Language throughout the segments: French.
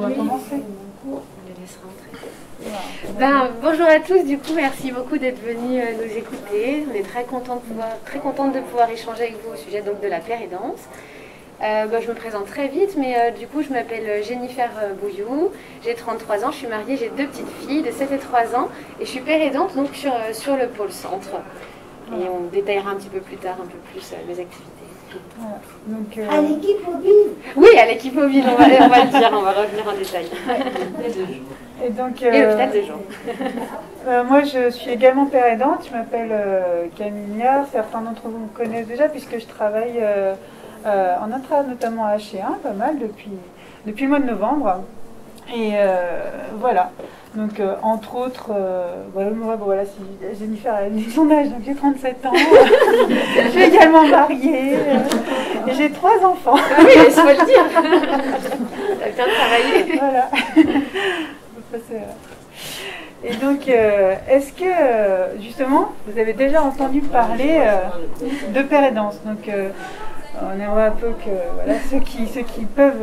va commencer. On les laissera entrer. Bonjour à tous, du coup, merci beaucoup d'être venus nous écouter. On est très contente de pouvoir échanger avec vous au sujet donc, de la pérédance. Je me présente très vite, mais du coup, je m'appelle Jennifer Bouillou, j'ai 33 ans, je suis mariée, j'ai 2 petites filles de 7 et 3 ans, et je suis pérédante donc, sur le pôle centre. Et on détaillera un petit peu plus tard, un peu plus mes activités. Voilà. Donc, à l'équipe mobile. Oui, à l'équipe mobile, on va le dire, on va revenir en détail. Et donc, et l'hôpital de jour. Moi, je suis également pérédante, je m'appelle Camille Mignard, certains d'entre vous me connaissent déjà puisque je travaille en intra, notamment à H1, pas mal depuis le mois de novembre. Et voilà. Donc, entre autres, voilà, si Jennifer a dit son âge, donc j'ai 37 ans. Je suis également mariée. Et j'ai 3 enfants. Ah oui, il faut le dire. T'as bien travaillé. Voilà. Et donc, est-ce que, justement, vous avez déjà entendu parler de pérédance? Donc, on aimerait un peu que voilà, ceux qui peuvent,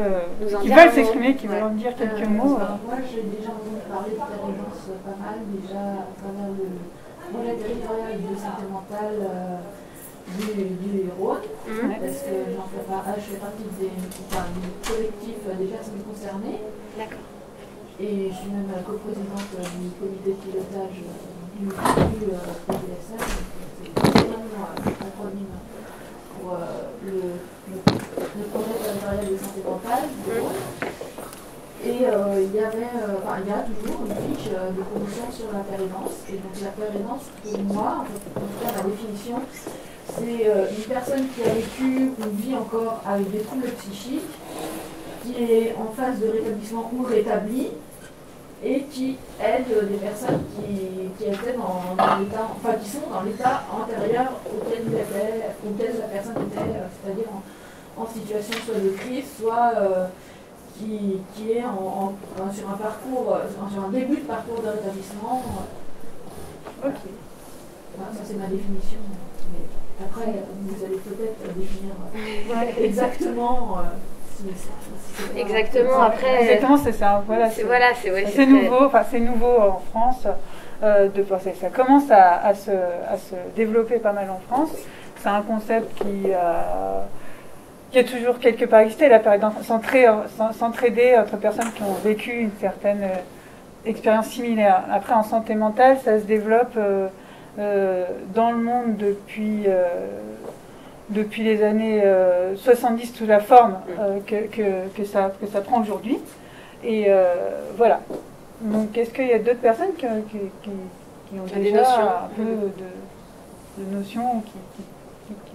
qui veulent s'exprimer, qui veulent en dire quelques mots. Moi, j'ai déjà entendu parler de pérédance pas mal, déjà à travers le projet territorial de santé mentale du Rhône, parce que je fais partie du collectif des personnes concernées. D'accord. Et je suis même coprésidente du comité de pilotage du PDSM, c'est vraiment acronyme pour le projet territorial de santé mentale. Et il y a toujours une fiche de promotion sur la pérédance. Et donc la pérédance, pour moi, en tout cas ma définition, c'est une personne qui a vécu ou vit encore avec des troubles psychiques, qui est en phase de rétablissement ou rétabli, et qui aide des personnes qui étaient dans l'état, enfin qui sont dans l'état antérieur auquel la personne était, c'est-à-dire en situation soit de crise, soit qui est sur un parcours, sur un début de parcours de rétablissement. Ok. Voilà, ça c'est ma définition. Mais après, vous allez peut-être définir exactement. Exactement, après. Exactement, c'est ça. Voilà, c'est nouveau, enfin c'est nouveau en France. Ça commence à se développer pas mal en France. C'est un concept qui a toujours quelque part existé, la pérédance, s'entraider entre personnes qui ont vécu une certaine expérience similaire. Après, en santé mentale, ça se développe dans le monde depuis les années 70 sous la forme que ça prend aujourd'hui. Et voilà. Donc, est-ce qu'il y a d'autres personnes qui ont déjà un peu de notions, qui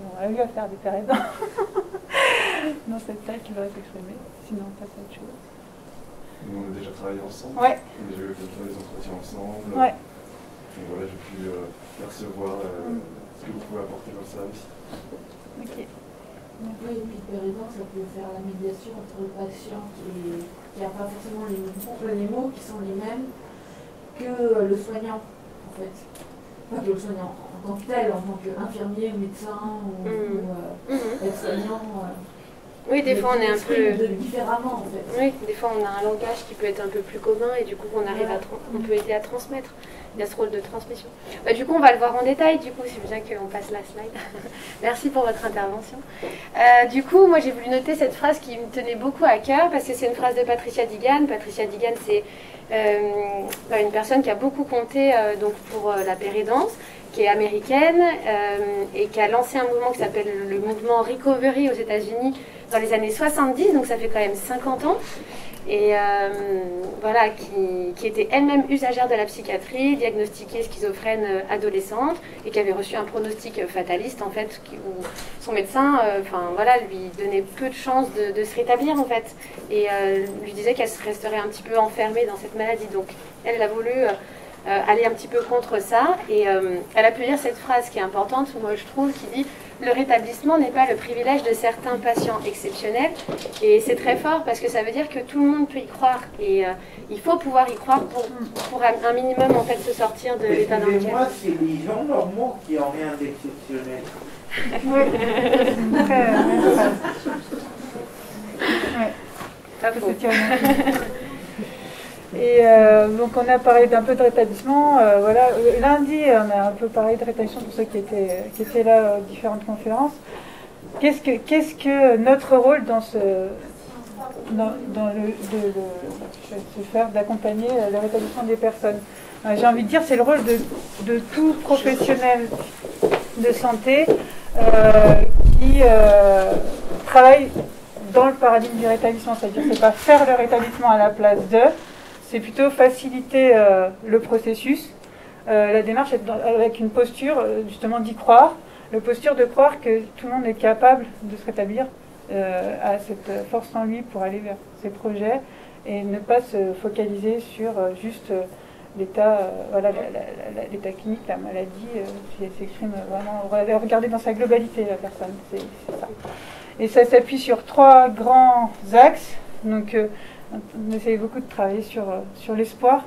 ont eu à faire des pérédants dans cette salle qui voudraient s'exprimer? Sinon, on passe à autre chose. Nous, on a déjà travaillé ensemble. Ouais. On a déjà eu des entretiens ensemble. Ouais. Donc voilà, j'ai pu percevoir ce que vous pouvez apporter dans le service. Ok. Oui, et puis pérédance, ça peut faire la médiation entre le patient qui n'a pas forcément les mots qui sont les mêmes que le soignant, en fait. Pas que le soignant en tant que tel, en tant qu'infirmier, médecin ou aide-soignant. Oui, des fois on est un peu différemment en fait. Oui, des fois on a un langage qui peut être un peu plus commun et du coup on peut aider à transmettre. Il y a ce rôle de transmission. Du coup, on va le voir en détail. Du coup, c'est bien qu'on passe la slide. Merci pour votre intervention. Du coup, moi, j'ai voulu noter cette phrase qui me tenait beaucoup à cœur parce que c'est une phrase de Patricia Digan. Patricia Digan, c'est une personne qui a beaucoup compté donc pour la pérédance, qui est américaine et qui a lancé un mouvement qui s'appelle le mouvement Recovery aux États-Unis dans les années 70, donc ça fait quand même 50 ans. Et voilà, qui était elle-même usagère de la psychiatrie, diagnostiquée schizophrène adolescente et qui avait reçu un pronostic fataliste en fait, où son médecin lui donnait peu de chances de se rétablir en fait, et lui disait qu'elle resterait un petit peu enfermée dans cette maladie. Donc elle a voulu aller un petit peu contre ça, et elle a pu dire cette phrase qui est importante, moi je trouve, qui dit: le rétablissement n'est pas le privilège de certains patients exceptionnels. Et c'est très fort parce que ça veut dire que tout le monde peut y croire. Et il faut pouvoir y croire pour un minimum en fait se sortir de l'état dans lequel. Moi, c'est les gens normaux qui n'ont rien d'exceptionnel. Pas faux. Donc on a parlé d'un peu de rétablissement. Voilà. Lundi, on a un peu parlé de rétablissement pour ceux qui étaient là aux différentes conférences. Qu'est-ce que notre rôle dans d'accompagner le rétablissement des personnes? J'ai envie de dire, c'est le rôle de tout professionnel de santé qui travaille dans le paradigme du rétablissement. C'est-à-dire, c'est pas faire le rétablissement à la place c'est plutôt faciliter le processus. La démarche est avec une posture justement d'y croire, la posture de croire que tout le monde est capable de se rétablir, a cette force en lui pour aller vers ses projets et ne pas se focaliser sur juste l'état l'état clinique, la maladie, si elle s'exprime vraiment, regarder dans sa globalité la personne, c'est ça. Et ça s'appuie sur 3 grands axes. Donc on essaye beaucoup de travailler sur l'espoir,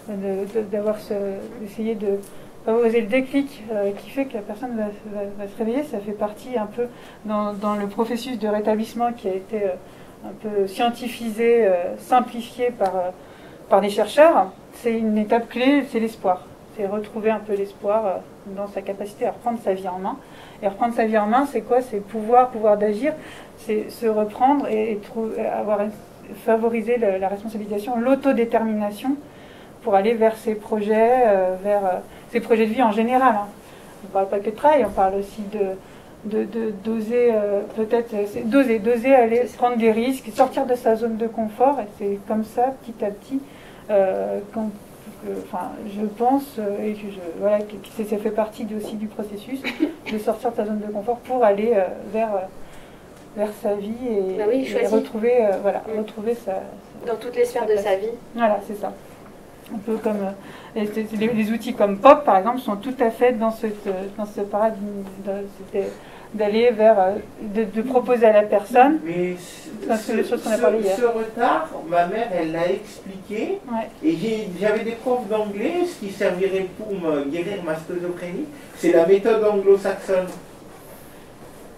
d'essayer de favoriser le déclic qui fait que la personne va se réveiller. Ça fait partie un peu dans le processus de rétablissement qui a été un peu scientifisé, simplifié par des chercheurs. C'est une étape clé, c'est l'espoir. C'est retrouver un peu l'espoir dans sa capacité à reprendre sa vie en main. Et reprendre sa vie en main, c'est quoi? C'est pouvoir d'agir, c'est se reprendre et favoriser la responsabilisation, l'autodétermination pour aller vers ses projets, vers ses projets de vie en général. Hein. On ne parle pas que de travail, on parle aussi d'oser d'oser aller prendre des risques, sortir de sa zone de confort, et c'est comme ça, petit à petit, je pense, et que ça fait partie aussi du processus, de sortir de sa zone de confort pour aller vers sa vie et retrouver sa... Dans toutes les sphères de sa vie. Voilà, c'est ça. Un peu comme les outils comme POP, par exemple, sont tout à fait dans ce paradigme d'aller vers, de proposer à la personne. Mais les choses qu'on a parlé hier. Ce retard, ma mère, elle l'a expliqué. Ouais. Et j'avais des profs d'anglais, ce qui servirait pour me guérir ma schizophrénie, c'est la méthode anglo-saxonne.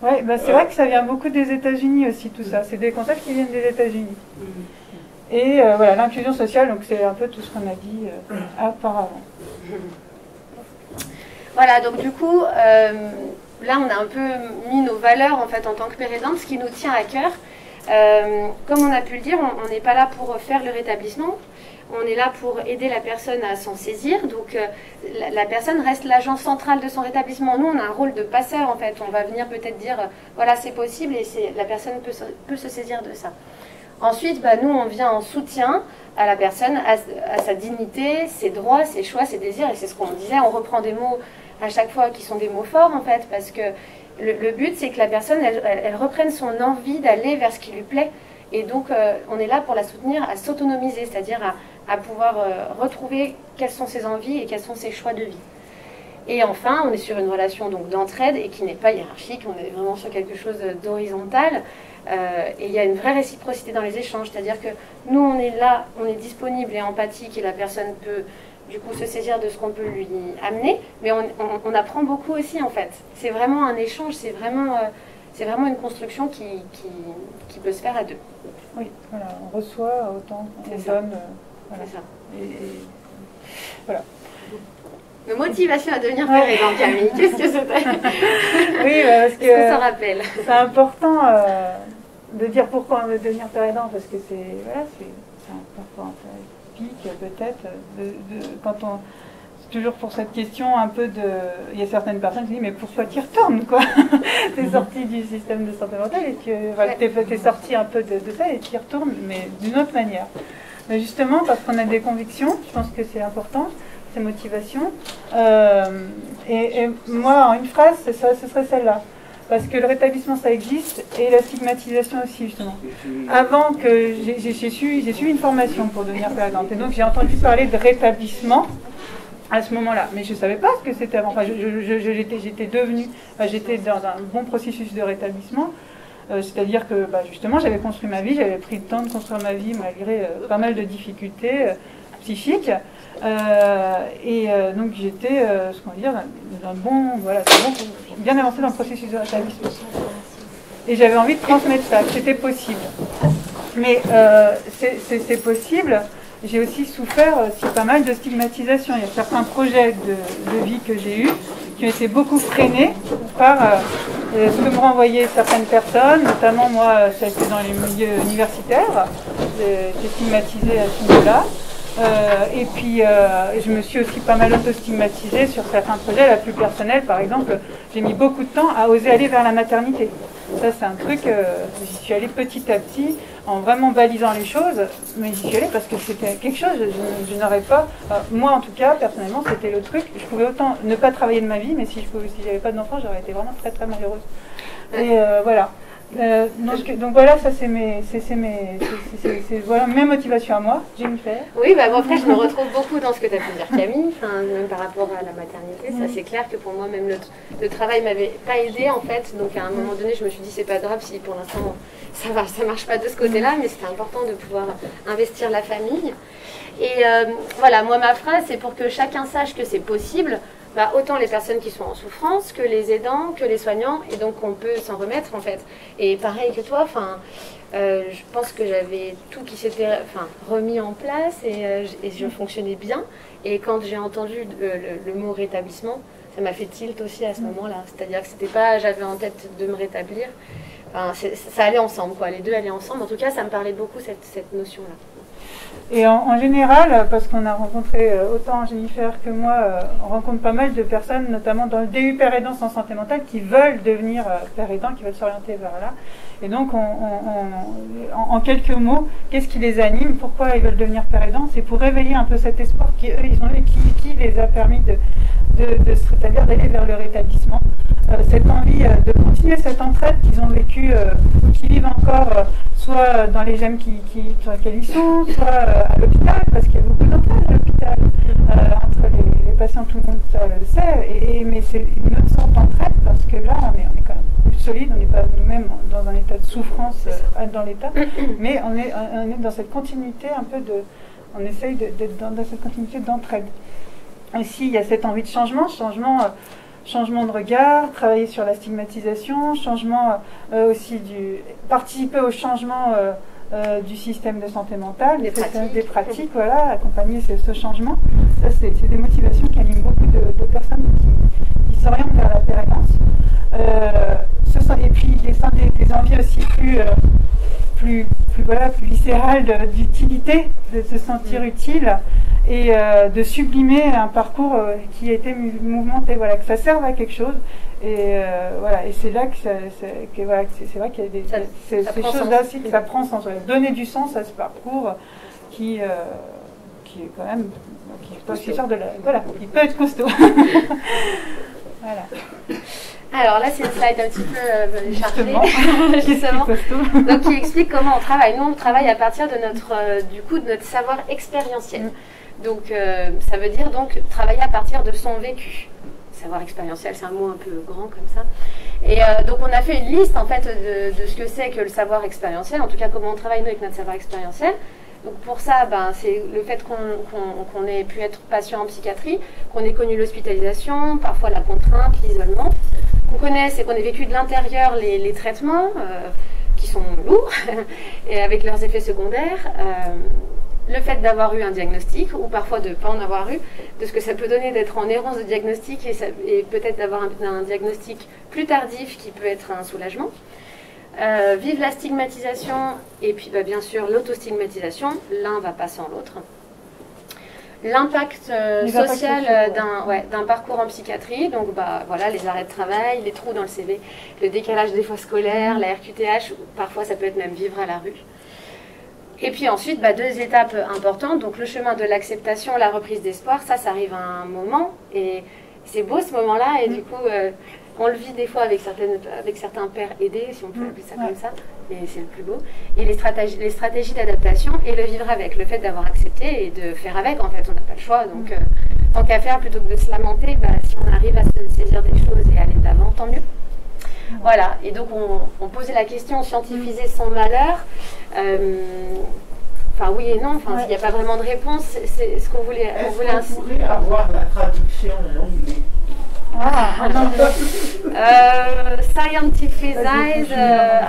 Oui, c'est vrai que ça vient beaucoup des États-Unis aussi, tout ça. C'est des concepts qui viennent des États-Unis. Et l'inclusion sociale, donc c'est un peu tout ce qu'on a dit auparavant. Voilà, donc du coup, là on a un peu mis nos valeurs en fait en tant que pérédante, ce qui nous tient à cœur. Comme on a pu le dire, on n'est pas là pour faire le rétablissement. On est là pour aider la personne à s'en saisir. Donc la personne reste l'agent central de son rétablissement. Nous, on a un rôle de passeur en fait. On va venir peut-être dire, voilà, c'est possible et la personne peut se saisir de ça. Ensuite, nous, on vient en soutien à la personne, à sa dignité, ses droits, ses choix, ses désirs. Et c'est ce qu'on disait, on reprend des mots à chaque fois qui sont des mots forts en fait, parce que le but, c'est que la personne, elle reprenne son envie d'aller vers ce qui lui plaît. Et donc, on est là pour la soutenir à s'autonomiser, c'est-à-dire à pouvoir retrouver quelles sont ses envies et quels sont ses choix de vie. Et enfin, on est sur une relation donc d'entraide et qui n'est pas hiérarchique, on est vraiment sur quelque chose d'horizontal. Et il y a une vraie réciprocité dans les échanges, c'est-à-dire que nous, on est là, on est disponible et empathique et la personne peut du coup se saisir de ce qu'on peut lui amener, mais on apprend beaucoup aussi en fait. C'est vraiment un échange, c'est vraiment une construction qui peut se faire à deux. Oui, voilà, on reçoit autant qu'on donne. Voilà. C'est ça. Et voilà. De motivation à devenir pérédante, Camille. Qu'est-ce que c'était? Oui, parce que ça rappelle. C'est important de dire pourquoi on veut devenir pérédant, parce que c'est important, ça pique peut-être. Quand on, c'est toujours pour cette question un peu de... Il y a certaines personnes qui disent, mais pourquoi tu y retournes, quoi? T'es sorti du système de santé mentale et t'es sorti un peu de ça et tu y retournes, mais d'une autre manière. Mais justement, parce qu'on a des convictions, je pense que c'est important, ces motivations. Et moi, en une phrase, ce serait celle-là. Parce que le rétablissement, ça existe, et la stigmatisation aussi, justement. Avant que j'ai suivi une formation pour devenir pérédante, et donc j'ai entendu parler de rétablissement à ce moment-là. Mais je ne savais pas ce que c'était avant. Enfin, j'étais dans un bon processus de rétablissement. C'est-à-dire que justement j'avais construit ma vie, j'avais pris le temps de construire ma vie malgré pas mal de difficultés psychiques donc j'étais bien avancé dans le processus de rétablissement et j'avais envie de transmettre ça, que c'était possible, mais c'est possible j'ai aussi souffert pas mal de stigmatisation. Il y a certains projets de vie que j'ai eus qui ont été beaucoup freinés par ce que me renvoyaient certaines personnes, notamment moi, ça a été dans les milieux universitaires, j'ai stigmatisée à ce niveau-là. Et puis, je me suis aussi pas mal auto-stigmatisée sur certains projets, la plus personnelle, par exemple, j'ai mis beaucoup de temps à oser aller vers la maternité. Ça, c'est un truc, j'y suis allée petit à petit, en vraiment balisant les choses, mais j'y suis allée parce que c'était quelque chose, je n'aurais pas, moi en tout cas, personnellement, c'était le truc, je pouvais autant ne pas travailler de ma vie, mais si j'avais pas d'enfant, j'aurais été vraiment très très malheureuse. Et voilà. Donc voilà, ça c'est voilà mes motivations à moi. Jennifer. Oui, bah moi après je me retrouve beaucoup dans ce que tu as pu dire Camille, même par rapport à la maternité. Ça c'est clair que pour moi même le travail m'avait pas aidé en fait. Donc à un moment donné je me suis dit c'est pas grave si pour l'instant ça marche pas de ce côté-là, mais c'était important de pouvoir investir la famille. Et voilà, moi ma phrase c'est pour que chacun sache que c'est possible. Bah, autant les personnes qui sont en souffrance que les aidants, que les soignants, et donc on peut s'en remettre en fait. Et pareil que toi, je pense que j'avais tout qui s'était remis en place et je fonctionnais bien. Et quand j'ai entendu le mot rétablissement, ça m'a fait tilt aussi à ce moment-là. C'est-à-dire que c'était pas j'avais en tête de me rétablir, ça allait ensemble, quoi. Les deux allaient ensemble. En tout cas, ça me parlait beaucoup cette notion-là. Et en général, parce qu'on a rencontré, autant Jennifer que moi, on rencontre pas mal de personnes, notamment dans le DU Père Aidance en santé mentale, qui veulent devenir père aidant, qui veulent s'orienter vers là. Et donc, en quelques mots, qu'est-ce qui les anime? Pourquoi ils veulent devenir père aidant? C'est pour réveiller un peu cet espoir qu'eux, ils ont eu, qui les a permis de se rétablir, d'aller vers le rétablissement. Cette envie de continuer cette entraide qu'ils ont vécue, ou qui vivent encore, soit dans les GEM sur lesquels ils sont, soit à l'hôpital, parce qu'il y a beaucoup d'entraide à l'hôpital, entre les patients, tout le monde le sait, mais c'est une autre sorte d'entraide, parce que là, on est quand même plus solide, on n'est pas nous-mêmes dans un état de souffrance dans l'état, mais on est dans cette continuité un peu on essaye d'être dans cette continuité d'entraide. Aussi, il y a cette envie de changement de regard, travailler sur la stigmatisation, changement aussi participer au changement du système de santé mentale, des pratiques, voilà, accompagner ce changement. Ça, c'est des motivations qui animent beaucoup de personnes qui s'orientent vers la péréquance. Et puis des envies aussi plus viscérales d'utilité, de se sentir utile. Et de sublimer un parcours qui a été mouvementé, voilà, que ça serve à quelque chose. Et voilà, et c'est là que c'est vrai qu'il y a ces choses-là aussi, que ça prend sens. Voilà. Donner du sens à ce parcours qui est quand même, qui peut être costaud. Voilà. Alors là, c'est une slide un petit peu chargée, justement, donc qui explique comment on travaille. Nous, on travaille à partir de notre savoir expérientiel. Donc, ça veut dire donc travailler à partir de son vécu. Savoir expérientiel, c'est un mot un peu grand comme ça. Et donc, on a fait une liste en fait de ce que c'est que le savoir expérientiel. En tout cas, comment on travaille nous avec notre savoir expérientiel. Donc pour ça, c'est le fait qu'on ait pu être patient en psychiatrie, qu'on ait connu l'hospitalisation, parfois la contrainte, l'isolement, qu'on connaisse et qu'on ait vécu de l'intérieur les traitements qui sont lourds et avec leurs effets secondaires. Le fait d'avoir eu un diagnostic, ou parfois de ne pas en avoir eu, de ce que ça peut donner d'être en errance de diagnostic et peut-être d'avoir un diagnostic plus tardif qui peut être un soulagement. Vive la stigmatisation et puis bien sûr l'autostigmatisation, l'un va pas sans l'autre. L'impact social d'un parcours en psychiatrie, donc voilà, les arrêts de travail, les trous dans le CV, le décalage des fois scolaires, la RQTH, parfois ça peut être même vivre à la rue. Et puis ensuite, deux étapes importantes, donc le chemin de l'acceptation, la reprise d'espoir, ça arrive à un moment, et c'est beau ce moment-là, et du coup, on le vit des fois avec certains pères aidés, si on peut appeler ça comme ça, et c'est le plus beau. Et les stratégies d'adaptation, et le vivre avec, le fait d'avoir accepté et de faire avec, en fait, on n'a pas le choix, donc tant qu'à faire, plutôt que de se lamenter, si on arrive à se saisir des choses et aller de l'avant, tant mieux. Voilà, et donc on posait la question, scientifiser son malheur. Oui et non, s'il n'y a pas vraiment de réponse, c'est ce qu'on voulait. Est-ce qu'on pourrait avoir la traduction en anglais? Scienticize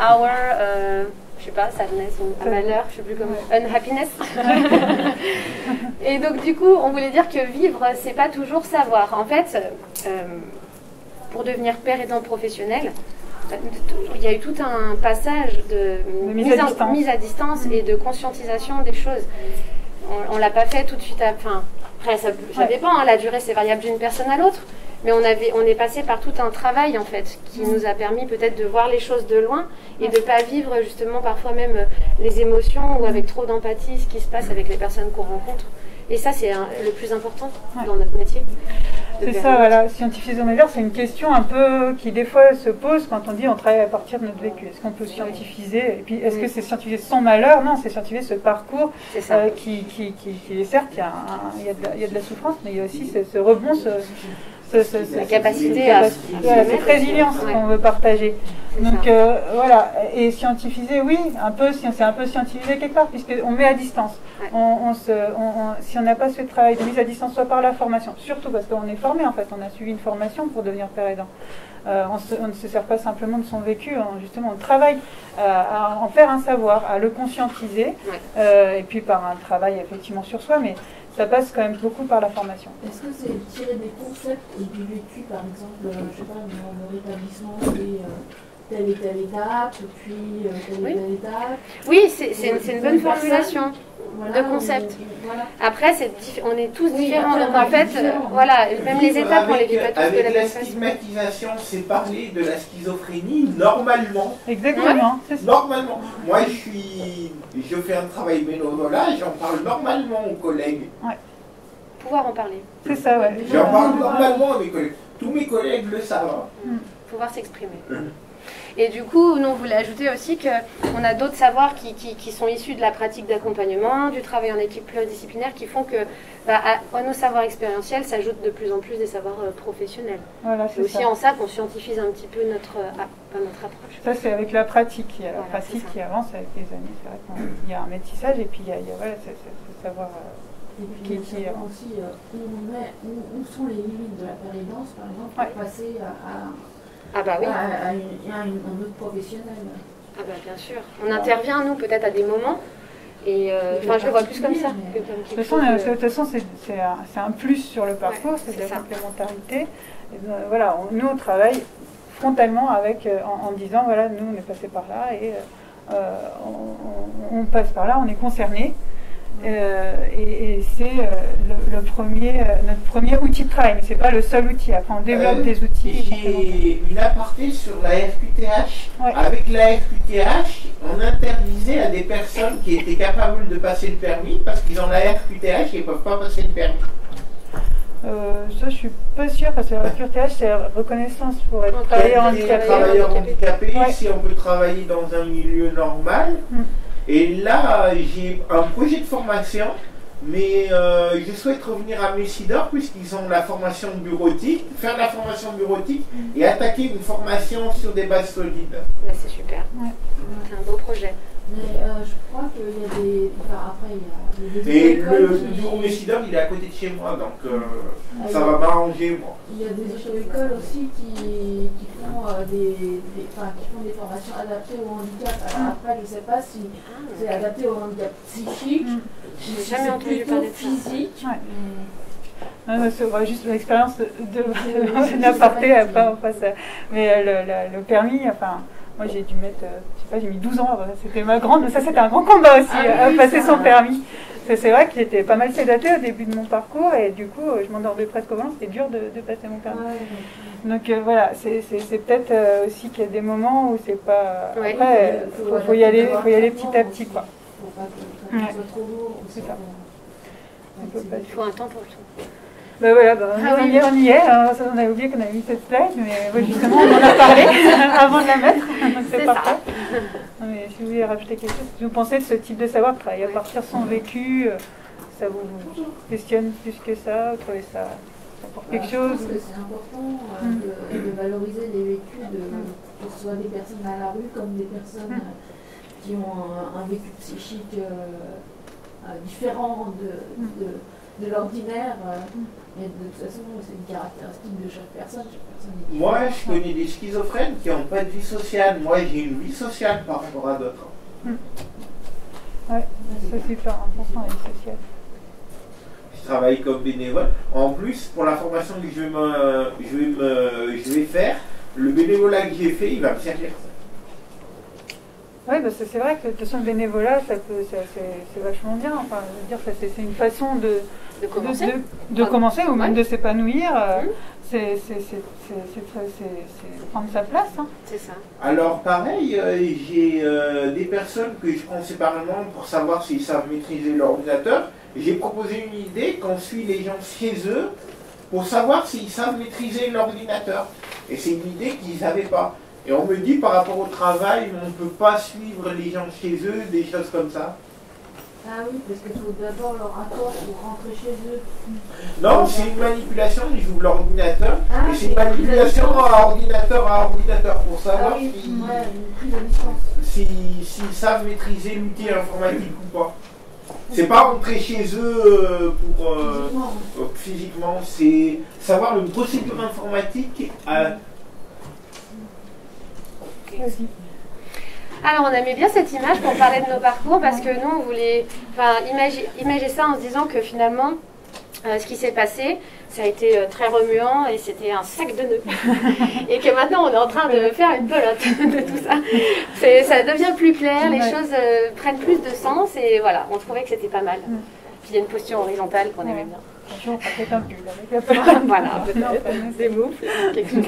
our je sais pas, sadness ou malheur, je sais plus comment, unhappiness. Et donc du coup, on voulait dire que vivre, c'est pas toujours savoir. En fait, pour devenir père aidant professionnel, il y a eu tout un passage de mise à distance et de conscientisation des choses. On l'a pas fait tout de suite. Enfin, après, ça dépend. Hein, la durée, c'est variable d'une personne à l'autre. Mais on est passé par tout un travail, en fait, qui nous a permis peut-être de voir les choses de loin et de ne pas vivre, justement, parfois même les émotions ou avec trop d'empathie, ce qui se passe avec les personnes qu'on rencontre. Et ça, c'est le plus important dans notre métier. C'est ça, voilà. Scientifiser nos valeurs, c'est une question un peu qui, des fois, se pose quand on dit on travaille à partir de notre vécu. Est-ce qu'on peut scientifiser? Et puis, est-ce que c'est scientifiser son malheur? Non, c'est scientifiser ce parcours qui est certes, il y a de la souffrance, mais il y a aussi ce rebond, la capacité à cette résilience qu'on veut partager. Donc voilà, et scientifiser, oui, c'est un peu scientifiser quelque part, puisqu'on met à distance. Si on n'a pas ce travail de mise à distance, soit par la formation, surtout parce qu'on est formé en fait, on a suivi une formation pour devenir père aidant. On ne se sert pas simplement de son vécu, justement on travaille à en faire un savoir, à le conscientiser, et puis par un travail effectivement sur soi, mais ça passe quand même beaucoup par la formation. Est-ce que c'est tirer des concepts du vécu, par exemple, je sais pas, dans le rétablissement, telle et telle étape, puis telle et telle étape? Oui, c'est une bonne formulation de concept. Après, on est tous différents. Donc en fait, voilà, même les étapes, on les vit pas tous de la même façon. Avec la stigmatisation, c'est parler de la schizophrénie normalement. Exactement. Normalement. Moi, je fais un travail bénévolat, j'en parle normalement aux collègues. Pouvoir en parler. C'est ça, ouais. J'en parle normalement à mes collègues. Tous mes collègues le savent. Pouvoir s'exprimer. Et du coup, nous, on voulait ajouter aussi qu'on a d'autres savoirs qui sont issus de la pratique d'accompagnement, du travail en équipe pluridisciplinaire, qui font que à nos savoirs expérientiels s'ajoutent de plus en plus des savoirs professionnels. Voilà, c'est aussi en ça qu'on scientifise un petit peu notre approche. Ça, c'est avec la pratique. Il y a la pratique qui avance avec les années. C'est vrai qu'il y a un métissage et puis il y a ce savoir... Et puis aussi où sont les limites de la pérédance, par exemple, pour passer à un autre professionnel. Ah bah bien sûr. On intervient, nous, peut-être à des moments. Et je le vois plus comme ça. De toute façon, c'est un plus sur le parcours, c'est de la complémentarité. Et voilà, nous, on travaille frontalement avec, en disant, voilà, nous, on est passé par là et on passe par là, on est concerné. Et c'est notre premier outil de travail, mais ce n'est pas le seul outil. Après, on développe des outils. J'ai une aparté sur la RQTH. Avec la RQTH, on interdisait à des personnes qui étaient capables de passer le permis, parce qu'ils ont la RQTH et ils ne peuvent pas passer le permis. Ça, je suis pas sûre, parce que la RQTH, c'est la reconnaissance pour être travailleur handicapé. Si on peut travailler dans un milieu normal. Et là, j'ai un projet de formation, mais je souhaite revenir à Messidor puisqu'ils ont la formation bureautique, faire la formation bureautique et attaquer une formation sur des bases solides. Là, c'est super. C'est un beau projet. Mais je crois qu'il y a des... Enfin, après, il y a des et écoles le bureau Messidor, il est à côté de chez moi, donc ça va m'arranger, moi. Il y a des écoles aussi qui font des formations adaptées au handicap. Alors après, je ne sais pas si c'est adapté au handicap psychique. Je n'ai jamais entendu parler de ça. Physique. C'est juste l'expérience de l'aparté, après on passe. Mais le permis, enfin... Moi, j'ai dû mettre, j'ai mis 12 ans, c'était c'était un grand combat aussi, passer son permis. C'est vrai qu'il était pas mal sédaté au début de mon parcours et du coup, je m'endormais presque au volant, c'était dur de passer mon permis. Donc voilà, c'est peut-être aussi qu'il y a des moments où c'est pas... Après, faut y aller petit à petit, quoi. Faut pas que ce soit trop lourd. C'est ça. Il faut un temps pour tout. Ben voilà, on y est. On avait oublié qu'on avait mis cette slide, mais justement, on en a parlé avant de la mettre. C'est parfait. Mais si vous voulez rajouter quelque chose, si vous pensez de ce type de savoir, travailler à partir de son vécu, ça vous questionne plus que ça, vous trouvez ça pour quelque chose? Je pense que c'est important de valoriser les vécus, que ce soit des personnes à la rue comme des personnes qui ont un vécu psychique différent de l'ordinaire. Mais de toute façon, c'est une caractéristique de chaque personne. Moi, je connais des schizophrènes qui n'ont pas de vie sociale. Moi, j'ai une vie sociale par rapport à d'autres. Oui, c'est super important, la vie sociale. Je travaille comme bénévole. En plus, pour la formation que je vais faire, le bénévolat que j'ai fait, il va me servir. Oui, parce que c'est vrai que de toute façon, le bénévolat, c'est vachement bien. Enfin, je veux dire, c'est une façon de commencer ou même de s'épanouir. C'est prendre sa place. Hein. C'est ça. Alors pareil, j'ai des personnes que je prends séparément pour savoir s'ils savent maîtriser l'ordinateur. J'ai proposé une idée qu'on suit les gens chez eux pour savoir s'ils savent maîtriser l'ordinateur. Et c'est une idée qu'ils n'avaient pas. Et on me dit par rapport au travail, on ne peut pas suivre les gens chez eux, des choses comme ça. Ah oui, parce qu'il faut d'abord leur accord pour rentrer chez eux. Non, c'est une manipulation, ils jouent l'ordinateur. Et c'est une manipulation à ordinateur pour savoir s'ils savent maîtriser l'outil informatique ou pas. C'est pas rentrer chez eux physiquement, c'est savoir une procédure informatique. Alors on aimait bien cette image pour parler de nos parcours parce que nous on voulait imaginer ça en se disant que finalement ce qui s'est passé ça a été très remuant et c'était un sac de nœuds et que maintenant on est en train de faire une pelote de tout ça. Ça devient plus clair, les choses prennent plus de sens et voilà, on trouvait que c'était pas mal. Puis il y a une posture horizontale qu'on aimait bien. Peut-être un pull avec la pelote. Voilà, peut-être des moufles, quelque chose.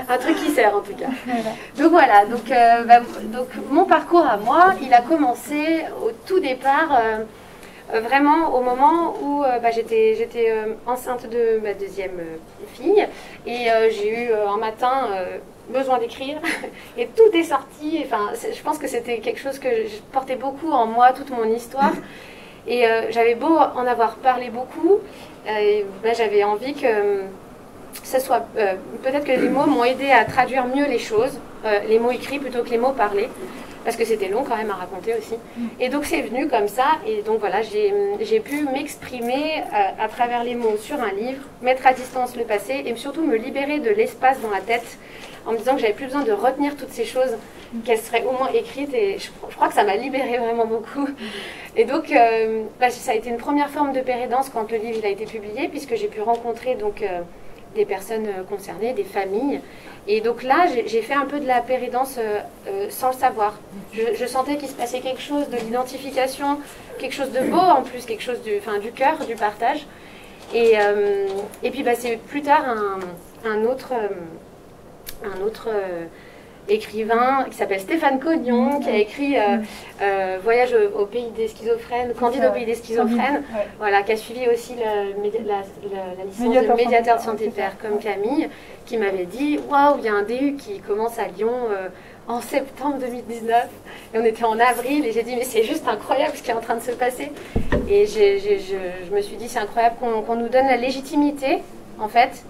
Un truc qui sert en tout cas. Donc voilà, donc mon parcours à moi, il a commencé au tout départ, vraiment au moment où j'étais enceinte de ma deuxième fille et j'ai eu un matin besoin d'écrire et tout est sorti. Enfin, je pense que c'était quelque chose que je portais beaucoup en moi, toute mon histoire. Et j'avais beau en avoir parlé beaucoup, j'avais envie que ce soit... peut-être que les mots m'ont aidé à traduire mieux les choses, les mots écrits plutôt que les mots parlés, parce que c'était long quand même à raconter aussi. Et donc c'est venu comme ça, et donc voilà, j'ai pu m'exprimer à travers les mots sur un livre, mettre à distance le passé, et surtout me libérer de l'espace dans la tête, en me disant que j'avais plus besoin de retenir toutes ces choses, qu'elles seraient au moins écrites, et je crois que ça m'a libérée vraiment beaucoup. Et donc, ça a été une première forme de pérédance quand le livre il a été publié, puisque j'ai pu rencontrer donc, des personnes concernées, des familles. Et donc là, j'ai fait un peu de la pérédance sans le savoir. Je sentais qu'il se passait quelque chose de l'identification, quelque chose de beau en plus, quelque chose du cœur, du partage. Et puis c'est plus tard un autre écrivain qui s'appelle Stéphane Cognon, qui a écrit Voyage au pays des schizophrènes, Candide au pays des schizophrènes, voilà, qui a suivi aussi la licence de médiateur de santé de père comme Camille, qui m'avait dit waouh, il y a un DU qui commence à Lyon en septembre 2019, et on était en avril, et j'ai dit mais c'est juste incroyable ce qui est en train de se passer. Et je me suis dit c'est incroyable qu'on nous donne la légitimité en fait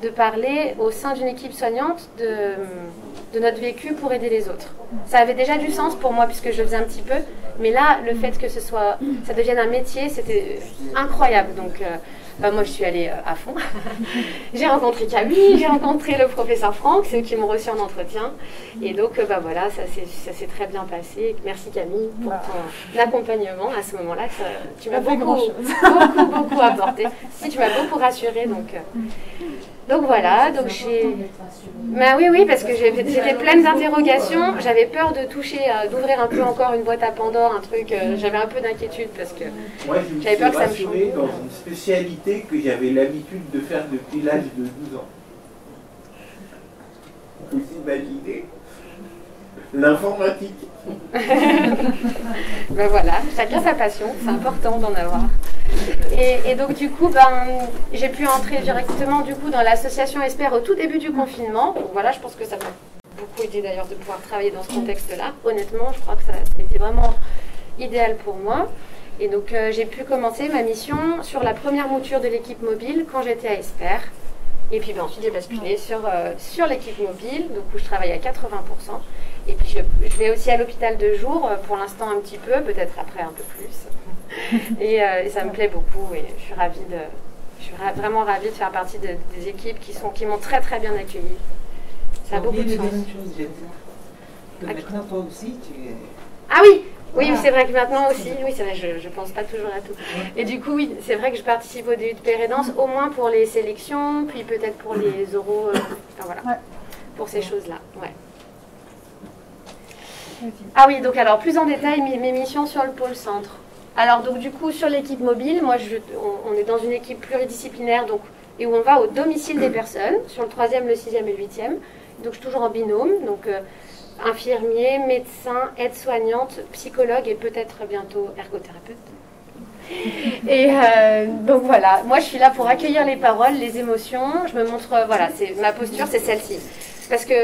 de parler au sein d'une équipe soignante de notre vécu pour aider les autres. Ça avait déjà du sens pour moi puisque je le faisais un petit peu, mais là, le fait que ça devienne un métier, c'était incroyable. Donc, moi, je suis allée à fond. J'ai rencontré Camille, j'ai rencontré le professeur Franck, c'est eux qui m'ont reçu en entretien. Et donc, voilà, ça s'est très bien passé. Merci Camille pour ton accompagnement à ce moment-là. Tu m'as beaucoup apporté. Si, tu m'as beaucoup rassurée. Donc voilà, donc oui, parce que j'étais pleine d'interrogations, j'avais peur de d'ouvrir un peu encore une boîte à Pandore, un truc, j'avais un peu d'inquiétude parce que j'avais peur que ça me change. Moi, je me suis rassurée dans une spécialité que j'avais l'habitude de faire depuis l'âge de 12 ans. Vous imaginez l'informatique. Voilà, chacun sa passion, c'est important d'en avoir. Et donc du coup, j'ai pu entrer directement dans l'association Espère au tout début du confinement. Donc voilà, je pense que ça m'a beaucoup aidé d'ailleurs de pouvoir travailler dans ce contexte-là. Honnêtement, je crois que ça a été vraiment idéal pour moi. Et donc j'ai pu commencer ma mission sur la première mouture de l'équipe mobile quand j'étais à Espère. Et puis ensuite j'ai basculé sur l'équipe mobile, donc où je travaille à 80%. Et puis je vais aussi à l'hôpital de jour, pour l'instant un petit peu, peut-être après un peu plus. Et ça me plaît beaucoup et je suis vraiment ravie de faire partie des équipes qui m'ont très très bien accueillie. Ça a beaucoup de sens. Maintenant toi aussi tu es... Ah oui, oui, c'est vrai que maintenant aussi, oui, c'est vrai, je pense pas toujours à tout. Et du coup, oui, c'est vrai que je participe au DU de Pérédance, au moins pour les sélections, puis peut-être pour les oraux, enfin voilà, pour ces choses-là, ouais. Ah oui, donc alors, plus en détail, mes missions sur le pôle centre. Alors, donc du coup, sur l'équipe mobile, moi, on est dans une équipe pluridisciplinaire, donc, et où on va au domicile des personnes, sur le 3e, le 6e et le 8e. Donc, je suis toujours en binôme, donc infirmier, médecin, aide-soignante, psychologue et peut-être bientôt ergothérapeute. Et donc voilà, moi je suis là pour accueillir les paroles, les émotions, je me montre, voilà, ma posture c'est celle-ci. Parce que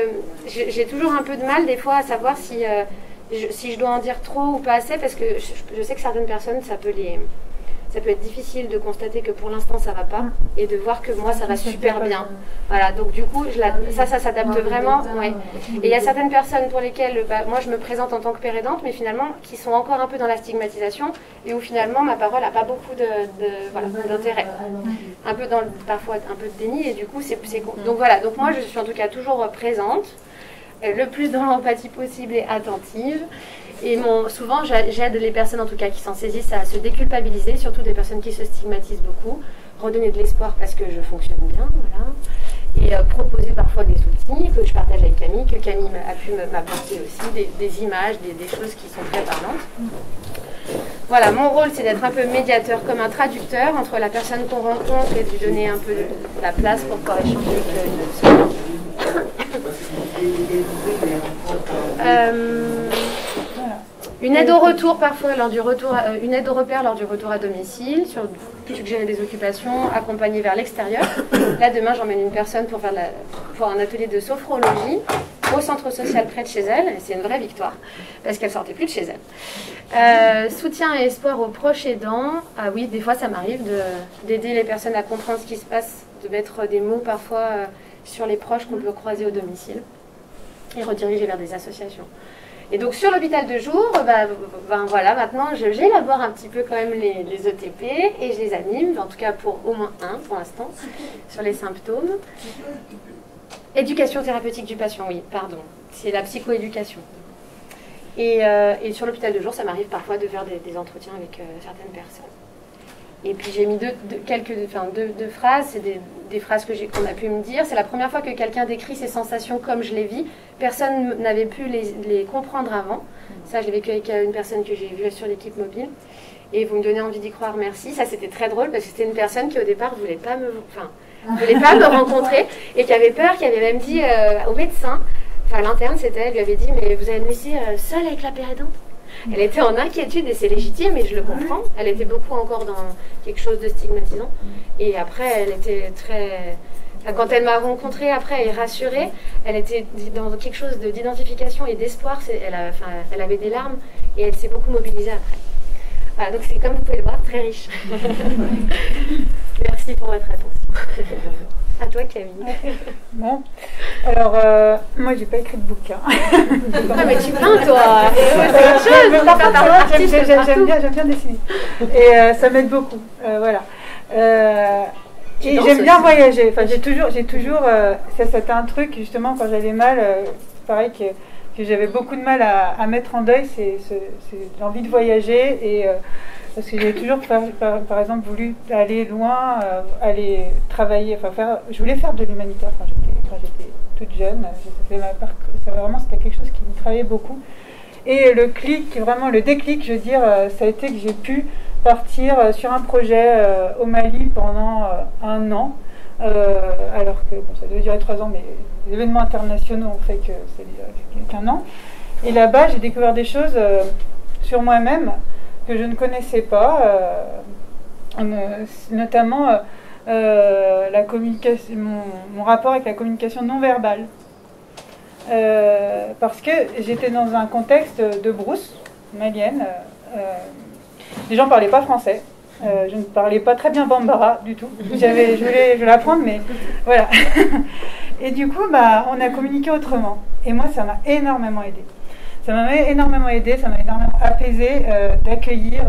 j'ai toujours un peu de mal des fois à savoir si je dois en dire trop ou pas assez, parce que je sais que certaines personnes, ça peut être difficile de constater que pour l'instant ça va pas, et de voir que moi ça va super bien. Voilà, donc du coup, ça s'adapte vraiment. Ouais. Et il y a certaines personnes pour lesquelles moi je me présente en tant que pérédante, mais finalement qui sont encore un peu dans la stigmatisation, et où finalement ma parole n'a pas beaucoup d'intérêt. Un peu parfois un peu de déni, et du coup donc voilà, donc moi je suis en tout cas toujours présente, le plus dans l'empathie possible et attentive. Et souvent, j'aide les personnes, en tout cas, qui s'en saisissent à se déculpabiliser, surtout des personnes qui se stigmatisent beaucoup, redonner de l'espoir parce que je fonctionne bien, voilà. Et proposer parfois des outils que je partage avec Camille, que Camille a pu m'apporter aussi, des images, des choses qui sont très parlantes. Voilà, mon rôle, c'est d'être un peu médiateur, comme un traducteur entre la personne qu'on rencontre et de lui donner un peu de la place pour pouvoir échanger avec une aide au retour parfois, une aide au repère lors du retour à domicile, suggérer des occupations, accompagner vers l'extérieur. Là, demain, j'emmène une personne pour un atelier de sophrologie au centre social près de chez elle, et c'est une vraie victoire, parce qu'elle sortait plus de chez elle. Soutien et espoir aux proches aidants. Ah oui, des fois, ça m'arrive d'aider les personnes à comprendre ce qui se passe, de mettre des mots parfois sur les proches qu'on peut croiser au domicile, et rediriger vers des associations. Et donc sur l'hôpital de jour, voilà, maintenant j'élabore un petit peu quand même les ETP et je les anime, en tout cas pour au moins un pour l'instant, sur les symptômes. Éducation thérapeutique du patient, oui, pardon, c'est la psychoéducation. Et sur l'hôpital de jour, ça m'arrive parfois de faire des entretiens avec certaines personnes. Et puis j'ai mis deux phrases, c'est des phrases qu'on a pu me dire. C'est la première fois que quelqu'un décrit ses sensations comme je les vis. Personne n'avait pu les comprendre avant. Ça, je l'ai vécu avec une personne que j'ai vue sur l'équipe mobile. Et vous me donnez envie d'y croire, merci. Ça, c'était très drôle parce que c'était une personne qui au départ ne voulait pas me rencontrer et qui avait peur, qui avait même dit au médecin, enfin l'interne, elle lui avait dit, mais vous allez me laisser seule avec la pérédante. Elle était en inquiétude et c'est légitime et je le comprends. Elle était beaucoup encore dans quelque chose de stigmatisant. Et après, elle était très... Enfin, quand elle m'a rencontrée après et rassurée, elle était dans quelque chose d'identification et d'espoir. Elle avait des larmes et elle s'est beaucoup mobilisée après. Voilà, donc c'est comme vous pouvez le voir, très riche. Merci pour votre attention. À toi, Camille. Bon, alors, moi, j'ai pas écrit de bouquin. Ah, mais tu peins, toi. J'aime bien dessiner. Et ça m'aide beaucoup. Voilà. Et j'aime bien voyager. Enfin, j'ai toujours ça c'était un truc, justement, quand j'avais mal, pareil, que j'avais beaucoup de mal à mettre en deuil, c'est l'envie de voyager. Et parce que j'ai toujours, par exemple, voulu aller loin, aller travailler, je voulais faire de l'humanitaire quand j'étais toute jeune. C'était quelque chose qui me travaillait beaucoup. Et le déclic, je veux dire, ça a été que j'ai pu partir sur un projet au Mali pendant 1 an, alors que ça devait durer 3 ans, mais les événements internationaux ont fait que c'est qu'un an. Et là-bas, j'ai découvert des choses sur moi-même que je ne connaissais pas, notamment la communication, mon rapport avec la communication non verbale. Parce que j'étais dans un contexte de brousse malienne. Les gens ne parlaient pas français. Je ne parlais pas très bien bambara du tout. Je voulais l'apprendre, mais voilà. Et du coup, on a communiqué autrement. Et moi, ça m'a énormément aidé. Ça m'a énormément apaisé d'accueillir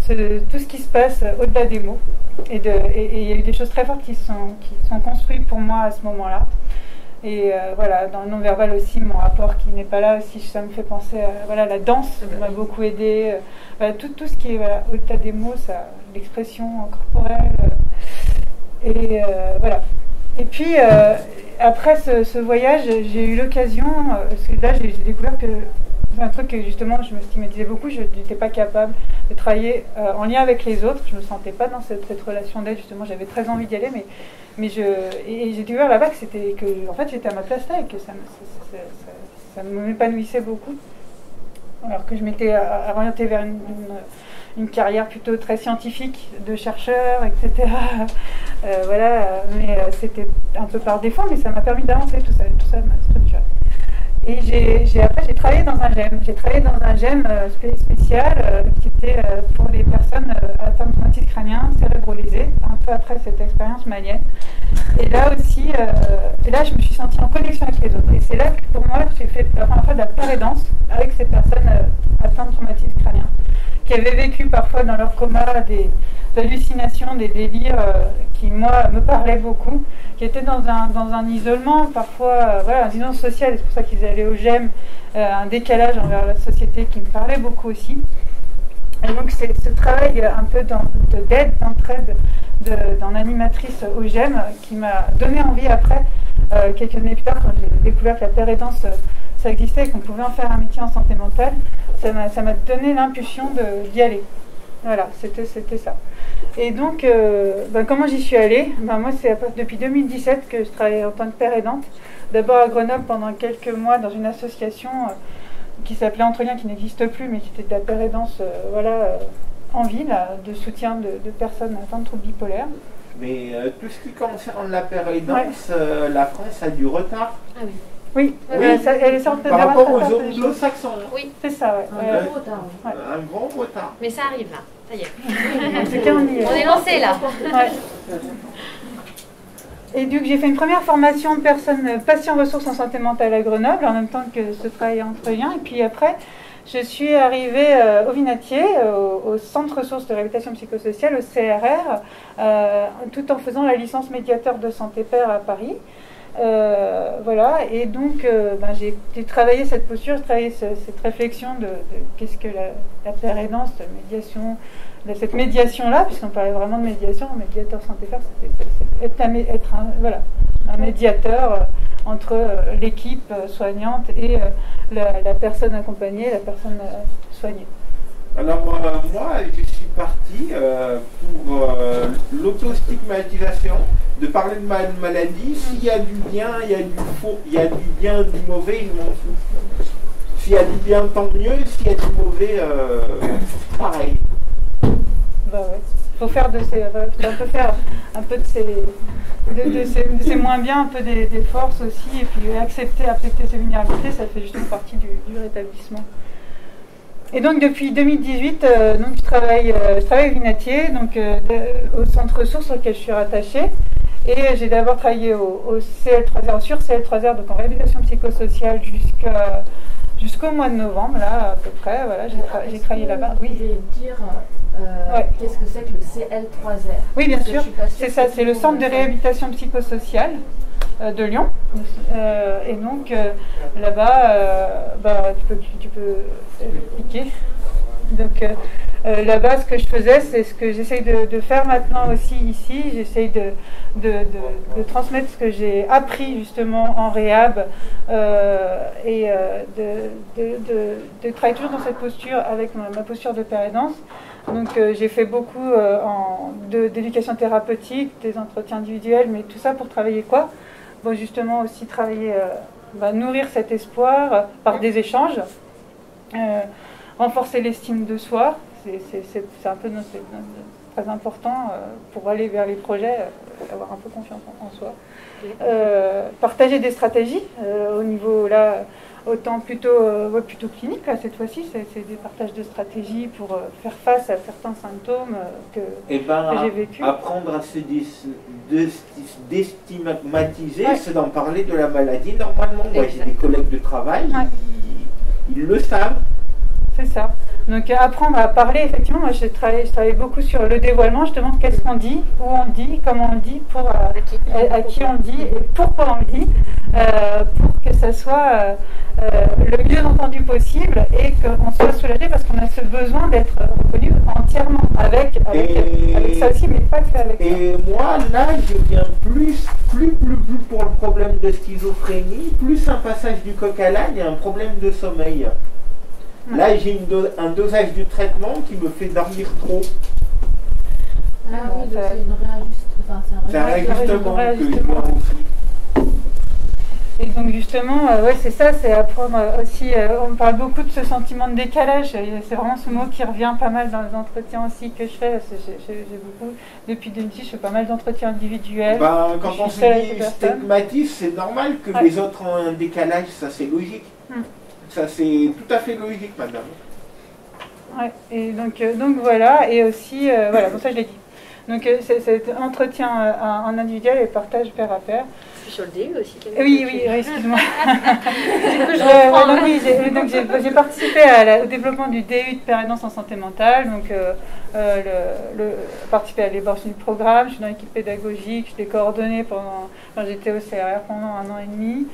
tout ce qui se passe au-delà des mots. Et il y a eu des choses très fortes qui sont construites pour moi à ce moment-là. Et voilà, dans le non-verbal aussi, mon rapport qui n'est pas là aussi, ça me fait penser à voilà, la danse m'a beaucoup aidé. Voilà, tout ce qui est voilà, au-delà des mots, l'expression corporelle. Et voilà. Et puis, après ce voyage, j'ai eu l'occasion, parce que là, j'ai découvert que c'est un truc que justement, je me stigmatisais beaucoup, je n'étais pas capable de travailler en lien avec les autres, je ne me sentais pas dans cette relation d'aide, justement, j'avais très envie d'y aller, mais j'ai découvert là-bas que en fait, j'étais à ma place là et que ça m'épanouissait beaucoup. Alors que je m'étais orientée vers une carrière plutôt très scientifique, de chercheur, etc. Voilà, mais c'était un peu par défaut, mais ça m'a permis d'avancer, tout ça m'a structuré. Et après, j'ai travaillé dans un GEM. J'ai travaillé dans un GEM spécial qui était pour les personnes atteintes de traumatisme crânien cérébro-lésé, un peu après cette expérience malienne. Et là aussi, je me suis sentie en connexion avec les autres. Et c'est là que pour moi, j'ai fait la première fois de la pérédance avec ces personnes atteintes de traumatisme crânien, qui avaient vécu parfois dans leur coma des hallucinations, des délires qui, moi, me parlaient beaucoup, qui étaient dans un isolement, parfois, voilà, un isolement social, et c'est pour ça qu'ils allaient au GEM, un décalage envers la société qui me parlait beaucoup aussi. Et donc, c'est ce travail un peu d'aide, d'entraide, d'en animatrice au GEM qui m'a donné envie après, quelques années plus tard, quand j'ai découvert que la pérédance, ça existait et qu'on pouvait en faire un métier en santé mentale, ça m'a donné l'impulsion d'y aller. Voilà, c'était ça. Et donc, comment j'y suis allée? Moi, c'est depuis 2017 que je travaille en tant que père aidante. D'abord à Grenoble pendant quelques mois dans une association qui s'appelait Entre Liens, qui n'existe plus, mais qui était de la père aidance en ville, de soutien de personnes atteintes de troubles bipolaires. Mais tout ce qui concerne la père aidance, la France a du retard. Ah oui. Oui, elle est sortie par rapport aux anglo-saxons. Oui, c'est ça, un gros retard. Un gros retard. Mais ça arrive là, ça y est. En tout cas, on est lancé là. Ouais. Et donc j'ai fait une première formation de personnes patients ressources en santé mentale à Grenoble, en même temps que ce travail Entre Liens. Et puis après, je suis arrivée au Vinatier, au Centre ressources de réhabilitation psychosociale, au CRR, tout en faisant la licence médiateur de santé père à Paris. Voilà, et donc j'ai travaillé cette posture, j'ai travaillé cette réflexion de qu'est-ce que la père aidance, médiation, cette médiation-là, puisqu'on parlait vraiment de médiation, médiateur santé-père, c'était être un médiateur entre l'équipe soignante et la personne accompagnée, la personne soignée. Alors moi, je suis parti pour l'autostigmatisation, de parler de ma maladie. S'il y a du bien, il y a du faux, il y a du bien, du mauvais, il m'en fout. S'il y a du bien, tant mieux. S'il y a du mauvais, pareil. Bah ouais. Faut faire on peut faire un peu de ces moins bien, un peu des forces aussi, et puis accepter ses vulnérabilités, ça fait justement partie du rétablissement. Et donc depuis 2018, je travaille au Vinatier, au centre ressources auquel je suis rattachée. Et j'ai d'abord travaillé au CL3R, sur CL3R, donc en réhabilitation psychosociale jusqu'au mois de novembre, là à peu près. Voilà, j'ai travaillé là-bas. Oui. Vous pouvez dire qu'est-ce que c'est que le CL3R? Oui, bien sûr. C'est ça, c'est le centre de réhabilitation psychosociale de Lyon. Et donc là-bas, tu peux expliquer. Donc là-bas, ce que je faisais, c'est ce que j'essaye de faire maintenant aussi ici. J'essaye de transmettre ce que j'ai appris justement en réhab et de travailler toujours dans cette posture avec ma posture de père aidance. Donc j'ai fait beaucoup d'éducation thérapeutique, des entretiens individuels, mais tout ça pour travailler quoi? Bon, justement aussi travailler, nourrir cet espoir par des échanges, renforcer l'estime de soi, c'est un peu très important pour aller vers les projets, avoir un peu confiance en soi. Partager des stratégies au niveau là, autant plutôt clinique là, cette fois-ci, c'est des partages de stratégies pour faire face à certains symptômes que j'ai vécu. Apprendre à se déstigmatiser, c'est d'en parler de la maladie normalement. Moi j'ai des collègues de travail, ils le savent. C'est ça. Donc apprendre à parler, effectivement, moi je travaille beaucoup sur le dévoilement, justement, qu'est-ce qu'on dit, où on le dit, comment on le dit, à qui on le dit et pourquoi on le dit, pour que ça soit le mieux entendu possible et qu'on soit soulagé parce qu'on a ce besoin d'être reconnu entièrement avec ça aussi, mais pas que avec ça. Et moi, là, je viens plus pour le problème de schizophrénie, plus un passage du coq à l'âne et un problème de sommeil. Là, j'ai un dosage de traitement qui me fait dormir trop. Ah oui, c'est un réajustement que je viens aussi. Et donc justement, ouais, c'est ça, c'est apprendre aussi, on parle beaucoup de ce sentiment de décalage, c'est vraiment ce mot qui revient pas mal dans les entretiens aussi que je fais, j'ai beaucoup, depuis 2010, je fais pas mal d'entretiens individuels. Quand on se dit stigmatise, c'est normal que les autres ont un décalage, ça c'est logique. Ça c'est tout à fait logique, madame. Ouais, et donc voilà, et aussi, voilà, bon ça je l'ai dit. Donc c'est entretien en individuel et partage pair à pair. Sur le DU aussi. Oui, excuse-moi. Donc j'ai participé au développement du DU de pair aidance en santé mentale, donc participé à l'élaboration du programme, je suis dans l'équipe pédagogique, je l'ai coordonné quand j'étais au CRR pendant 1 an et demi.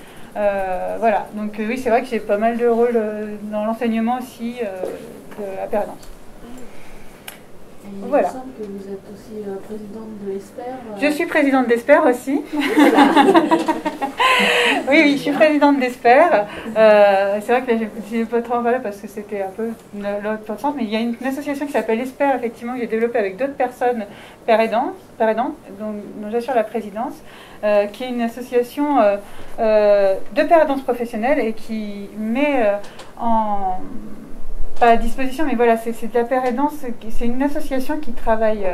Voilà, donc oui, c'est vrai que j'ai pas mal de rôles dans l'enseignement aussi de la pair aidance. Voilà. Il me semble que vous êtes aussi présidente de l'ESPER. Je suis présidente d'ESPER aussi. oui, je suis présidente d'ESPER. C'est vrai que je n'ai pas trop en parler parce que c'était un peu l'autre centre, mais il y a une association qui s'appelle ESPER, effectivement, que j'ai développée avec d'autres personnes pair aidantes, dont j'assure la présidence, qui est une association de pair aidance professionnelle et qui met pas à disposition, mais voilà, c'est de la pair aidance, c'est une association qui travaille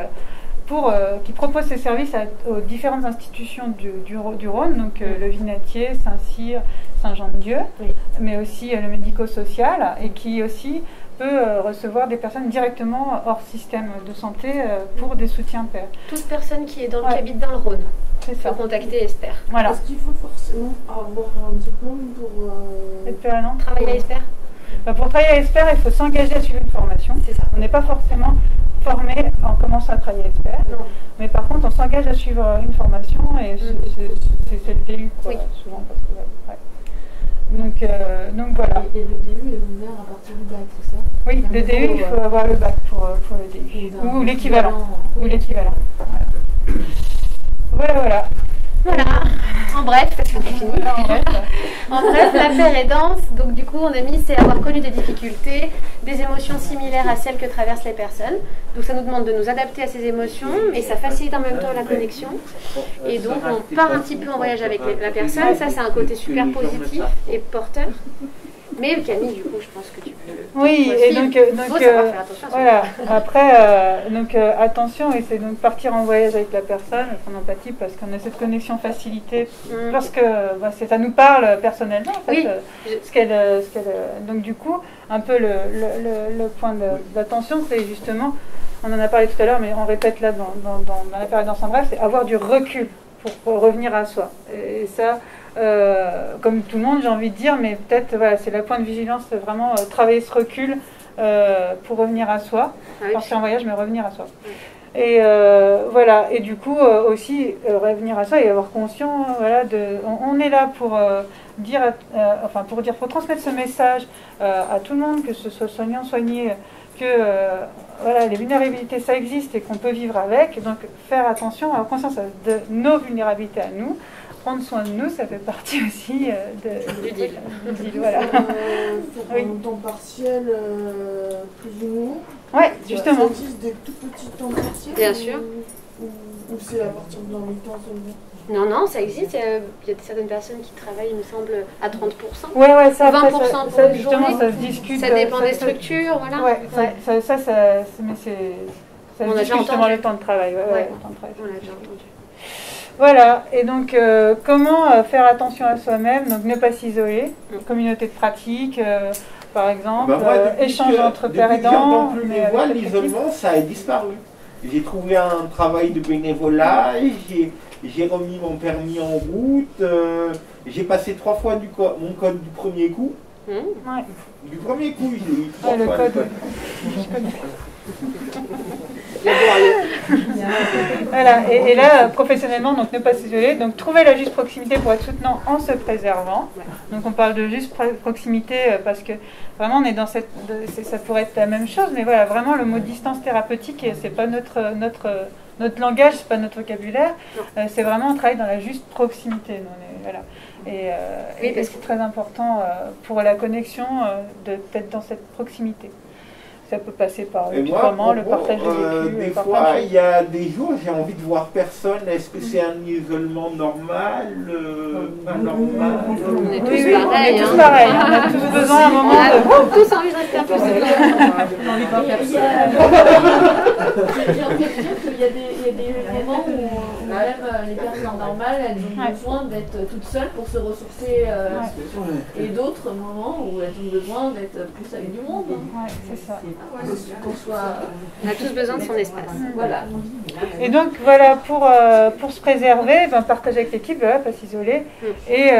qui propose ses services aux différentes institutions du Rhône, donc le Vinatier, Saint-Cyr, Saint-Jean-de-Dieu, mais aussi le médico-social, et qui aussi peut recevoir des personnes directement hors système de santé pour des soutiens pair. Toute personne qui habite dans le Rhône peut contacter ESPER. Voilà. Est-ce qu'il faut forcément avoir un diplôme pour travailler à ESPER? Pour travailler à ESPER, il faut s'engager à suivre une formation. C'est ça. On n'est pas forcément formé en commençant à travailler à ESPER. Non. Mais par contre, on s'engage à suivre une formation et c'est le DU, quoi, souvent. Parce que, donc voilà. Et le DU est ouvert à partir du bac, c'est ça? Oui, le DU, il faut avoir le bac pour le DU. Ou l'équivalent. Voilà. En bref, parce qu'on est fini. En bref, la pair aidance, donc du coup, on a mis, c'est avoir connu des difficultés, des émotions similaires à celles que traversent les personnes. Donc ça nous demande de nous adapter à ces émotions, et ça facilite en même temps la connexion. Et donc on part un petit peu en voyage avec la personne, ça c'est un côté super positif et porteur. Mais Camille, du coup, je pense que tu peux. Oui, et donc faire attention. Voilà. Après, attention, et c'est donc partir en voyage avec la personne, en empathie, parce qu'on a cette connexion facilitée, parce que ça nous parle personnellement. En fait, donc du coup, un peu le point d'attention, c'est justement, on en a parlé tout à l'heure, mais on répète là dans la période en bref, c'est avoir du recul pour revenir à soi. Et ça. Comme tout le monde, j'ai envie de dire, mais peut-être c'est la point de vigilance, c'est vraiment travailler ce recul pour revenir à soi, partir en voyage, mais revenir à soi. Et voilà, et du coup aussi revenir à soi et avoir conscience, on est là pour pour transmettre ce message à tout le monde, que ce soit soignant, soigné, que les vulnérabilités ça existe et qu'on peut vivre avec, donc faire attention, avoir conscience de nos vulnérabilités à nous. Prendre soin de nous, ça fait partie aussi du deal. Voilà. Faire un temps partiel plus ou moins. Oui, justement. Ça existe des tout petits temps partiels? Bien sûr. Ou c'est à partir de mi-temps seulement? Non, ça existe. Il y a certaines personnes qui travaillent, il me semble, à 30%. Ouais, ça, 20% pour une journée. Ça se discute. Ça dépend des structures, voilà. Mais c'est justement le temps de travail. Le temps de travail. On l'a déjà entendu. Voilà, et donc comment faire attention à soi-même, donc ne pas s'isoler, communauté de pratique, par exemple, échange entre pairs aidants. L'isolement, ça a disparu. J'ai trouvé un travail de bénévolat, j'ai remis mon permis en route, j'ai passé 3 fois mon code du premier coup. Ouais. Du premier coup, j'ai eu Le 3 fois code. le code. Je connais. Voilà, et là, professionnellement, donc ne pas s'isoler, donc trouver la juste proximité pour être soutenant en se préservant. Donc on parle de juste proximité parce que vraiment on est dans cette, ça pourrait être la même chose, mais voilà, vraiment le mot distance thérapeutique, c'est pas notre langage, c'est pas notre vocabulaire, c'est vraiment un travail dans la juste proximité. Voilà. Et c'est très important pour la connexion d'être dans cette proximité. Ça peut passer par le tutoiement, le partage de vécu. Des fois, il y a des jours, j'ai envie de voir personne. Est-ce que c'est un isolement normal, pas normal? On est tous Oui, pareils. on est tous pareils. On a tous besoin à un moment de... On a tous envie de rester un peu seuls. J'ai envie de dire qu'il y a des moments où même les personnes normales, elles ont besoin d'être toutes seules pour se ressourcer. Et d'autres moments où elles ont besoin d'être plus avec du monde. Ouais, c'est ça. On a tous besoin de son espace. Voilà. Et donc voilà, pour se préserver, partager avec l'équipe, pas s'isoler, et